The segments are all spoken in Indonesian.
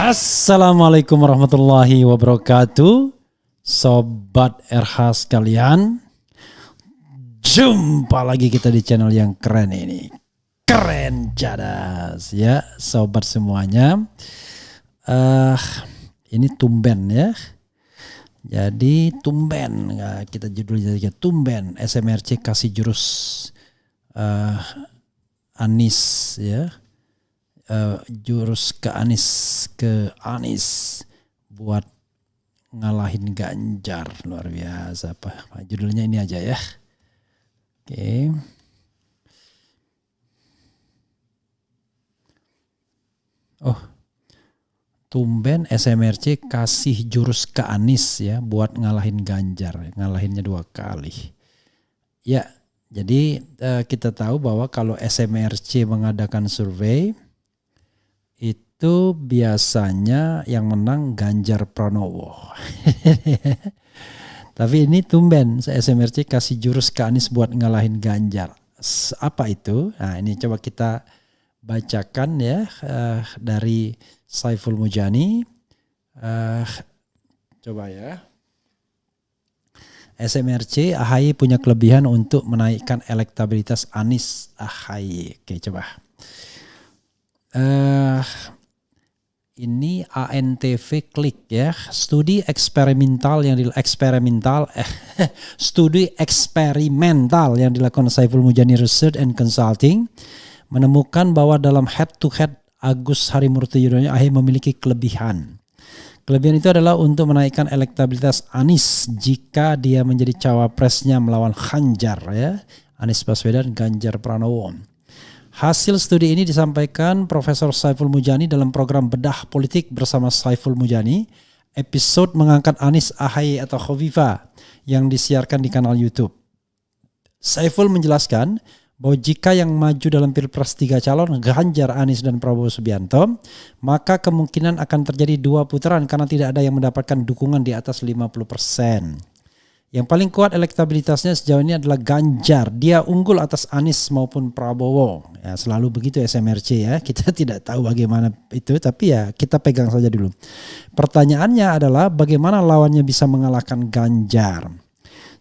Assalamualaikum warahmatullahi wabarakatuh. Sobat RH sekalian, jumpa lagi kita di channel yang keren ini. Keren cadas ya sobat semuanya. Ini tumben ya. Jadi tumben, kita judulnya aja tumben. SMRC kasih jurus Anies ya. Jurus ke Anies buat ngalahin Ganjar, luar biasa. Judulnya ini aja ya. Oke. Oh, tumben SMRC kasih jurus ke Anies ya buat ngalahin Ganjar, ngalahinnya 2 kali. Ya, jadi kita tahu bahwa kalau SMRC mengadakan survei itu biasanya yang menang Ganjar Pranowo. Tapi ini tumben SMRC kasih jurus ke Anies buat ngalahin Ganjar. Apa itu? Nah, ini coba kita bacakan ya dari Saiful Mujani. Coba ya. SMRC, AHY punya kelebihan untuk menaikkan elektabilitas Anies AHY. Oke, coba. Ini ANTV Klik ya, studi eksperimental yang dilakukan Saiful Mujani Research and Consulting menemukan bahwa dalam head to head Agus Harimurti Yudhoyono AHY memiliki kelebihan. Kelebihan itu adalah untuk menaikkan elektabilitas Anies jika dia menjadi cawapresnya melawan Ganjar ya, Anies Baswedan, Ganjar Pranowo. Hasil studi ini disampaikan Profesor Saiful Mujani dalam program Bedah Politik bersama Saiful Mujani, episode mengangkat Anies AHY atau Khofifah yang disiarkan di kanal YouTube. Saiful menjelaskan bahwa jika yang maju dalam Pilpres 3 calon, Ganjar, Anies, dan Prabowo Subianto, maka kemungkinan akan terjadi 2 putaran karena tidak ada yang mendapatkan dukungan di atas 50%. Yang paling kuat elektabilitasnya sejauh ini adalah Ganjar. Dia unggul atas Anies maupun Prabowo. Ya, selalu begitu SMRC ya. Kita tidak tahu bagaimana itu, tapi ya kita pegang saja dulu. Pertanyaannya adalah bagaimana lawannya bisa mengalahkan Ganjar?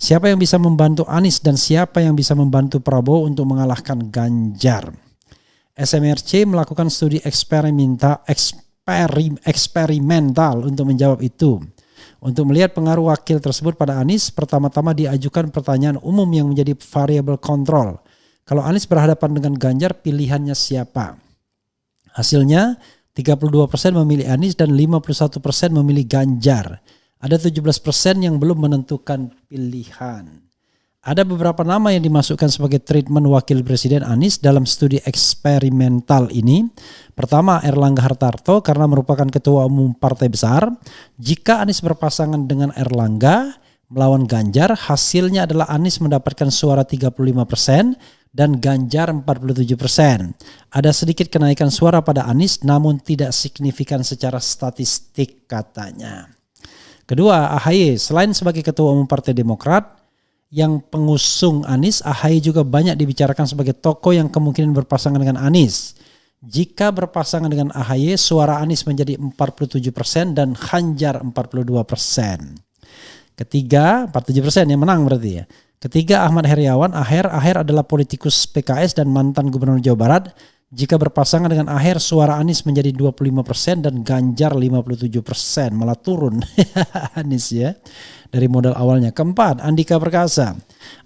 Siapa yang bisa membantu Anies dan siapa yang bisa membantu Prabowo untuk mengalahkan Ganjar? SMRC melakukan studi eksperimental untuk menjawab itu. Untuk melihat pengaruh wakil tersebut pada Anies, pertama-tama diajukan pertanyaan umum yang menjadi variabel kontrol. Kalau Anies berhadapan dengan Ganjar, pilihannya siapa? Hasilnya 32% memilih Anies dan 51% memilih Ganjar. Ada 17% yang belum menentukan pilihan. Ada beberapa nama yang dimasukkan sebagai treatment wakil presiden Anies dalam studi eksperimental ini. Pertama, Erlangga Hartarto karena merupakan ketua umum partai besar. Jika Anies berpasangan dengan Erlangga melawan Ganjar, hasilnya adalah Anies mendapatkan suara 35% dan Ganjar 47%. Ada sedikit kenaikan suara pada Anies namun tidak signifikan secara statistik katanya. Kedua, AHY selain sebagai ketua umum Partai Demokrat yang pengusung Anies, AHY juga banyak dibicarakan sebagai tokoh yang kemungkinan berpasangan dengan Anies. Jika berpasangan dengan AHY, suara Anies menjadi 47% dan Ganjar 42%. Ketiga, 47% yang menang berarti ya. Ketiga, Ahmad Heriawan. Aher adalah politikus PKS dan mantan gubernur Jawa Barat. Jika berpasangan dengan Aher, suara Anies menjadi 25% dan Ganjar 57%. Malah turun Anies ya dari modal awalnya. Keempat, Andika Perkasa.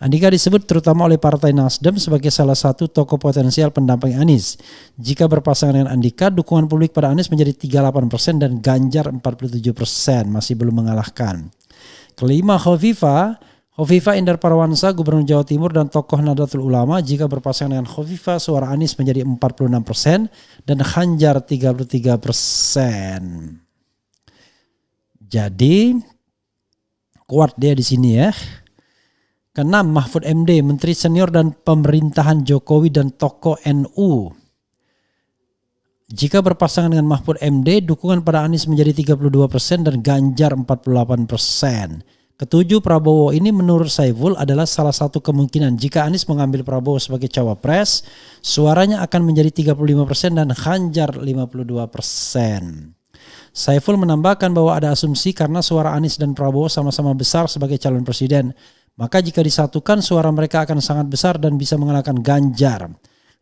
Andika disebut terutama oleh Partai Nasdem sebagai salah satu tokoh potensial pendamping Anies. Jika berpasangan dengan Andika, dukungan publik pada Anies menjadi 38% dan Ganjar 47%. Masih belum mengalahkan. Kelima, Khofifah Indar Parawansa, Gubernur Jawa Timur dan tokoh Nahdlatul Ulama. Jika berpasangan dengan Khofifah, suara Anies menjadi 46% dan Ganjar 33%. Jadi kuat dia di sini ya. Keenam, Mahfud MD, Menteri Senior dan Pemerintahan Jokowi dan tokoh NU. Jika berpasangan dengan Mahfud MD, dukungan pada Anies menjadi 32% dan Ganjar 48%. Ketujuh, Prabowo. Ini menurut Saiful adalah salah satu kemungkinan. Jika Anies mengambil Prabowo sebagai cawapres, suaranya akan menjadi 35% dan Ganjar 52%. Saiful menambahkan bahwa ada asumsi karena suara Anies dan Prabowo sama-sama besar sebagai calon presiden, maka jika disatukan suara mereka akan sangat besar dan bisa mengalahkan Ganjar.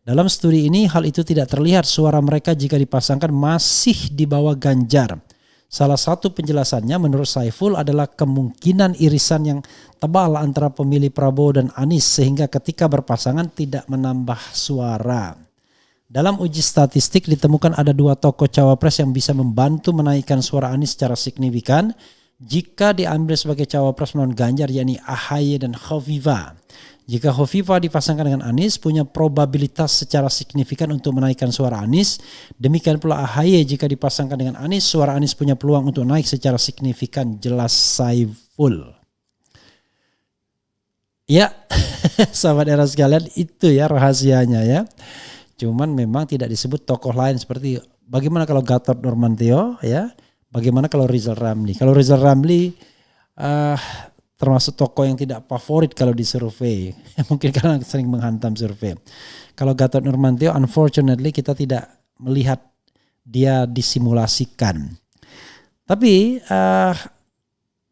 Dalam studi ini hal itu tidak terlihat, suara mereka jika dipasangkan masih di bawah Ganjar. Salah satu penjelasannya menurut Saiful adalah kemungkinan irisan yang tebal antara pemilih Prabowo dan Anies sehingga ketika berpasangan tidak menambah suara. Dalam uji statistik ditemukan ada 2 tokoh cawapres yang bisa membantu menaikkan suara Anies secara signifikan jika diambil sebagai cawapres melawan Ganjar, yakni AHY dan Khofifah. Jika Khofifah dipasangkan dengan Anies punya probabilitas secara signifikan untuk menaikkan suara Anies. Demikian pula AHY jika dipasangkan dengan Anies, suara Anies punya peluang untuk naik secara signifikan, jelas Saiful. Ya, sahabat era sekalian, itu ya rahasianya ya. Cuman memang tidak disebut tokoh lain seperti bagaimana kalau Gatot Nurmantio ya, bagaimana kalau Rizal Ramli. Kalau Rizal Ramli termasuk tokoh yang tidak favorit kalau di survei. Mungkin karena sering menghantam survei. Kalau Gatot Nurmantio unfortunately kita tidak melihat dia disimulasikan. Tapi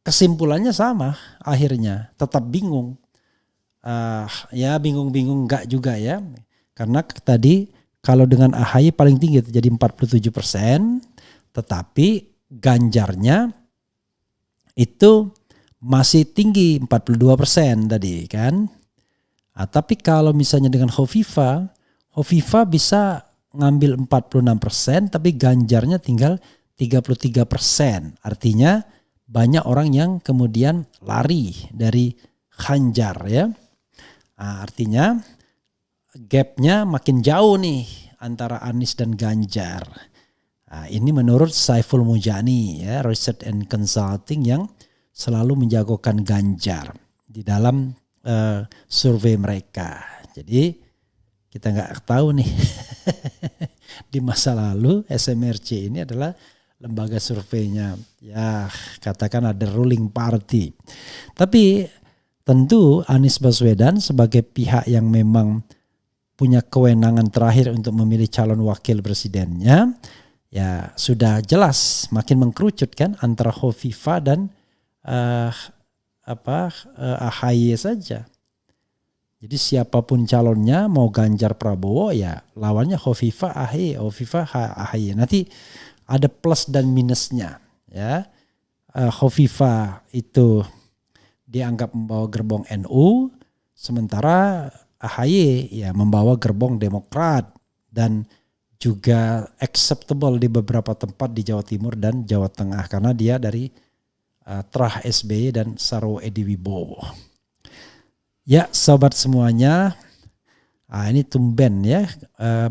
kesimpulannya sama akhirnya, tetap bingung. Ya bingung-bingung enggak juga ya. Karena tadi kalau dengan AHY paling tinggi jadi 47%, tetapi Ganjarnya itu masih tinggi 42% tadi kan. Tapi kalau misalnya dengan Khofifah bisa ngambil 46%, tapi Ganjarnya tinggal 33%. Artinya banyak orang yang kemudian lari dari Ganjar ya. Artinya gapnya makin jauh nih antara Anies dan Ganjar. Ini menurut Saiful Mujani ya, Research and Consulting yang selalu menjagokan Ganjar di dalam survei mereka. Jadi kita nggak tahu nih di masa lalu SMRC ini adalah lembaga surveinya ya, katakan ada ruling party. Tapi tentu Anies Baswedan sebagai pihak yang memang punya kewenangan terakhir untuk memilih calon wakil presidennya, ya sudah jelas makin mengkerucut kan antara Khofifah dan AHY saja. Jadi siapapun calonnya mau Ganjar Prabowo ya lawannya Khofifah AHY. Nanti ada plus dan minusnya ya. Khofifah itu dianggap membawa gerbong NU, sementara AHY ya membawa gerbong Demokrat dan juga acceptable di beberapa tempat di Jawa Timur dan Jawa Tengah karena dia dari terah SBY dan Sarwo Edi Wibowo. Ya sobat semuanya, ini tumben ya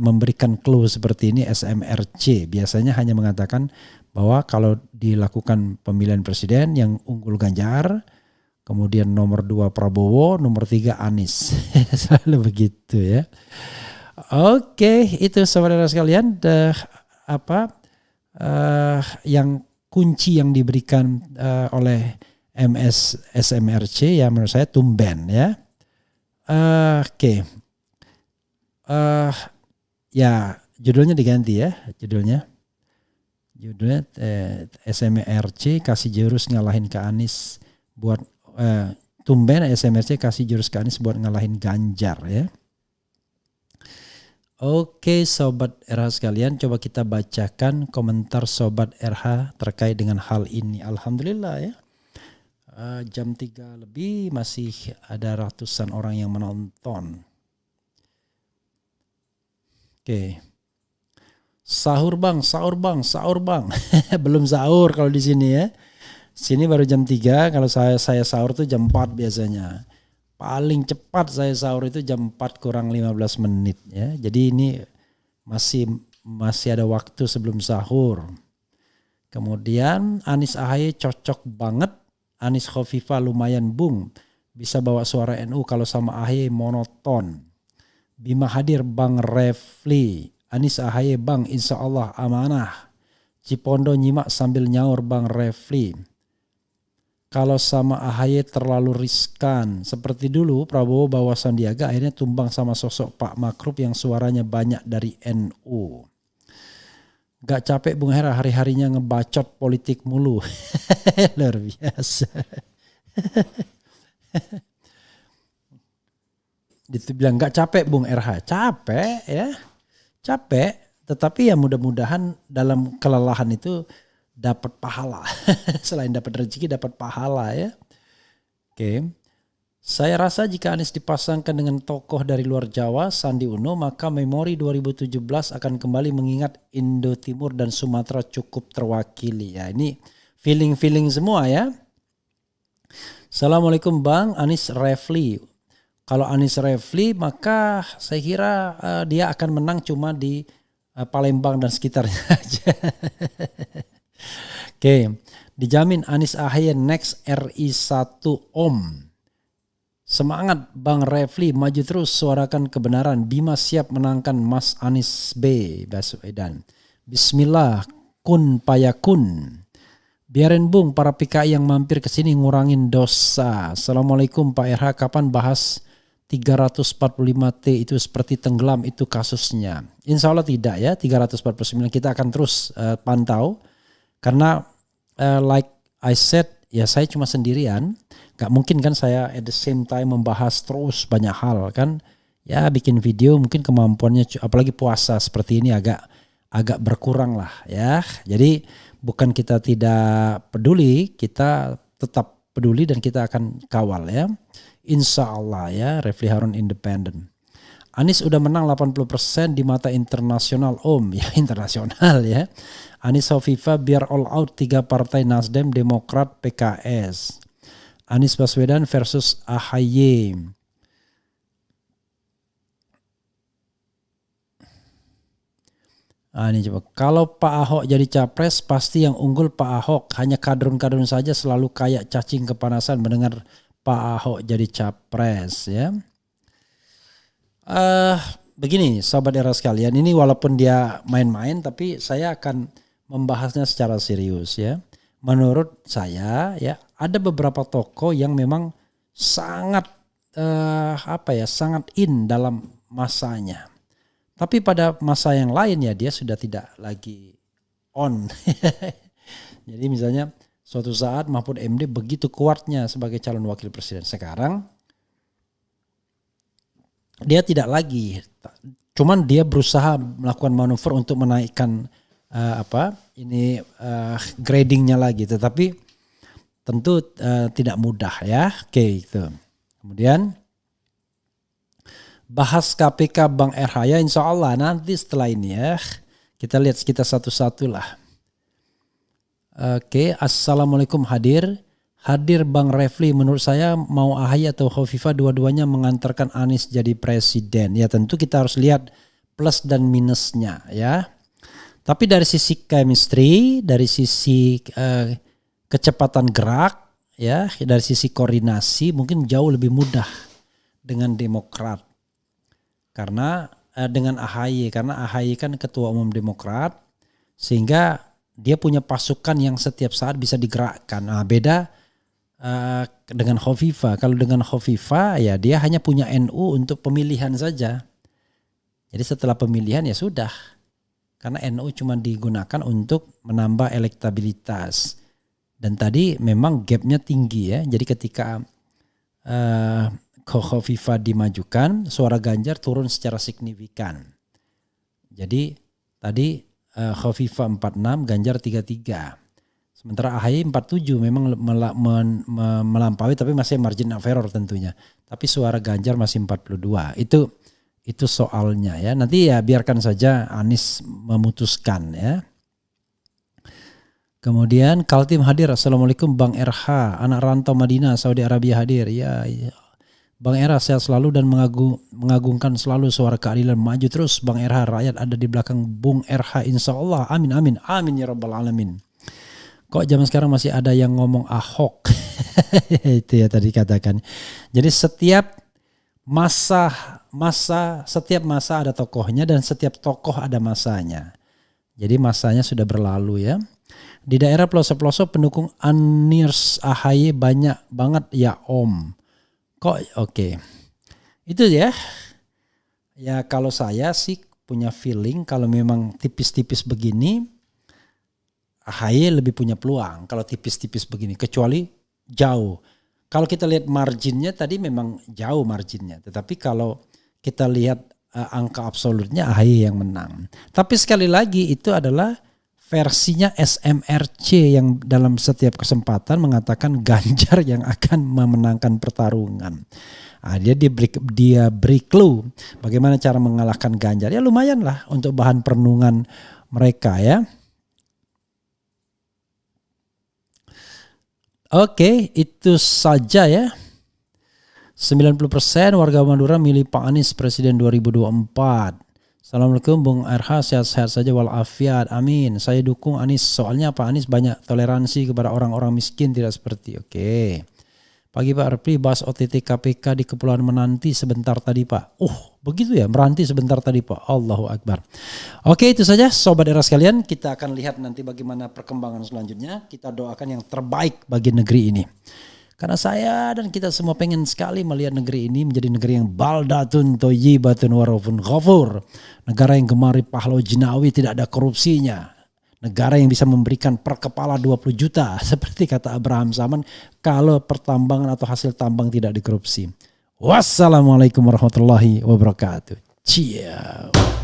memberikan clue seperti ini SMRC. Biasanya hanya mengatakan bahwa kalau dilakukan pemilihan presiden yang unggul Ganjar, kemudian nomor 2 Prabowo, nomor 3 Anies. Selalu begitu ya. Oke, itu saudara sekalian yang kunci yang diberikan oleh SMRC ya menurut saya tumben ya. Oke. Ya judulnya diganti ya, judulnya SMRC kasih jurus ngalahin ke Anies buat tumben SMRC kasih jurus ke Anies buat ngalahin Ganjar ya. Oke sobat RH sekalian, coba kita bacakan komentar sobat RH terkait dengan hal ini. Alhamdulillah ya, jam 3 lebih masih ada ratusan orang yang menonton. Oke. Sahur bang. Belum sahur kalau di sini ya. Sini baru jam 3, kalau saya sahur tuh jam 4 biasanya. Paling cepat saya sahur itu jam 4 kurang 15 menit ya. Jadi ini masih ada waktu sebelum sahur. Kemudian Anies AHY cocok banget. Anies Khofifah lumayan bung. Bisa bawa suara NU, kalau sama AHY monoton. Bima hadir Bang Refli. Anies AHY Bang insya Allah amanah. Cipondo nyimak sambil nyaur Bang Refli. Kalau sama AHY terlalu riskan. Seperti dulu Prabowo bawa Sandiaga akhirnya tumbang sama sosok Pak Makruf yang suaranya banyak dari NU. Gak capek Bung Hera hari-harinya ngebacot politik mulu. Luar biasa. Dibilang gak capek Bung RH. Capek ya. Capek. Tetapi ya mudah-mudahan dalam kelelahan itu dapat pahala. Selain dapat rezeki dapat pahala ya. Oke. Saya rasa jika Anies dipasangkan dengan tokoh dari luar Jawa, Sandi Uno, maka memori 2017 akan kembali mengingat Indo Timur dan Sumatera cukup terwakili. Ya, ini feeling-feeling semua ya. Assalamualaikum Bang, Anies Refli. Kalau Anies Refli maka saya kira dia akan menang cuma di Palembang dan sekitarnya aja. Oke, dijamin Anies AHY next RI1 Om. Semangat Bang Refli, maju terus suarakan kebenaran. Bima siap menangkan Mas Anies B. Baswedan. Bismillah, kun payakun. Biarin Bung para PKI yang mampir ke sini ngurangin dosa. Assalamualaikum Pak RH, kapan bahas 345T itu seperti tenggelam itu kasusnya? Insya Allah tidak ya, 349 kita akan terus pantau. Karena like I said, ya saya cuma sendirian. Gak mungkin kan saya at the same time membahas terus banyak hal kan. Ya bikin video mungkin kemampuannya, apalagi puasa seperti ini agak berkurang lah ya. Jadi bukan kita tidak peduli, kita tetap peduli dan kita akan kawal ya. Insya Allah ya, Refli Harun independen. Anies udah menang 80% di mata internasional Om. Ya internasional ya. Anies Hovifah biar all out 3 partai Nasdem, Demokrat, PKS. Anies Baswedan versus AHY. Ini coba. Kalau Pak Ahok jadi capres pasti yang unggul Pak Ahok. Hanya kadrun-kadrun saja selalu kayak cacing kepanasan mendengar Pak Ahok jadi capres ya. Begini Sobat Era sekalian, ini walaupun dia main-main tapi saya akan membahasnya secara serius ya. Menurut saya ya ada beberapa tokoh yang memang sangat sangat in dalam masanya. Tapi pada masa yang lain ya dia sudah tidak lagi on. Jadi misalnya suatu saat Mahfud MD begitu kuatnya sebagai calon wakil presiden. Sekarang dia tidak lagi. Cuman dia berusaha melakukan manuver untuk menaikkan gradingnya lagi. Tetapi tentu tidak mudah ya. Oke itu. Kemudian bahas KPK Bang RH ya insya Allah nanti setelah ini ya. Kita lihat kita satu-satu lah. Oke, Assalamualaikum hadir. Hadir Bang Refli, menurut saya mau AHY atau Hovifah dua-duanya mengantarkan Anies jadi presiden. Ya tentu kita harus lihat plus dan minusnya ya. Tapi dari sisi chemistry, dari sisi kecepatan gerak ya, dari sisi koordinasi mungkin jauh lebih mudah dengan Demokrat. Karena dengan AHY, karena AHY kan ketua umum Demokrat, sehingga dia punya pasukan yang setiap saat bisa digerakkan. Nah, beda dengan Hovifah. Kalau dengan Hovifah ya dia hanya punya NU untuk pemilihan saja. Jadi setelah pemilihan ya sudah. Karena NU cuma digunakan untuk menambah elektabilitas. Dan tadi memang gapnya tinggi ya. Jadi ketika Hovifah dimajukan, suara Ganjar turun secara signifikan. Jadi tadi Hovifah 46, Ganjar 33. Sementara AHY 47 memang melampaui tapi masih margin of error tentunya. Tapi suara Ganjar masih 42. Itu soalnya ya. Nanti ya biarkan saja Anies memutuskan ya. Kemudian Kaltim hadir. Assalamualaikum Bang RH, anak rantau Madinah, Saudi Arabia hadir. Ya. Bang RH sehat selalu dan mengagungkan selalu suara keadilan, maju terus Bang RH, rakyat ada di belakang Bung RH insya Allah. Amin amin amin ya rabbal alamin. Kok zaman sekarang masih ada yang ngomong Ahok? Itu ya tadi katakan. Jadi setiap setiap masa ada tokohnya dan setiap tokoh ada masanya. Jadi masanya sudah berlalu ya. Di daerah pelosok-pelosok pendukung Anies AHY banyak banget ya Om. Kok oke. Itu ya. Ya kalau saya sih punya feeling kalau memang tipis-tipis begini AHY lebih punya peluang kalau tipis-tipis begini, kecuali jauh. Kalau kita lihat marginnya tadi memang jauh marginnya, tetapi kalau kita lihat angka absolutnya AHY yang menang. Tapi sekali lagi itu adalah versinya SMRC yang dalam setiap kesempatan mengatakan Ganjar yang akan memenangkan pertarungan. Dia beri clue bagaimana cara mengalahkan Ganjar. Ya lumayan lah untuk bahan perenungan mereka ya. Oke, itu saja ya. 90% warga Madura milih Pak Anies Presiden 2024. Assalamualaikum Bung RH, sehat-sehat saja walafiat. Amin. Saya dukung Anies. Soalnya Pak Anies banyak toleransi kepada orang-orang miskin, tidak seperti. Oke. Pagi Pak Repli bahas OTT KPK di Kepulauan Menanti sebentar tadi Pak. Begitu ya, meranti sebentar tadi Pak. Allahu Akbar. Oke, itu saja Sobat Era sekalian. Kita akan lihat nanti bagaimana perkembangan selanjutnya. Kita doakan yang terbaik bagi negeri ini. Karena saya dan kita semua pengen sekali melihat negeri ini menjadi negeri yang baldatun thayyibatun warafun ghafur. Negara yang gemari pahlaw jinawi, tidak ada korupsinya. Negara yang bisa memberikan per kepala 20 juta seperti kata Abraham Saman kalau pertambangan atau hasil tambang tidak dikorupsi. Wassalamualaikum warahmatullahi wabarakatuh. Ciao.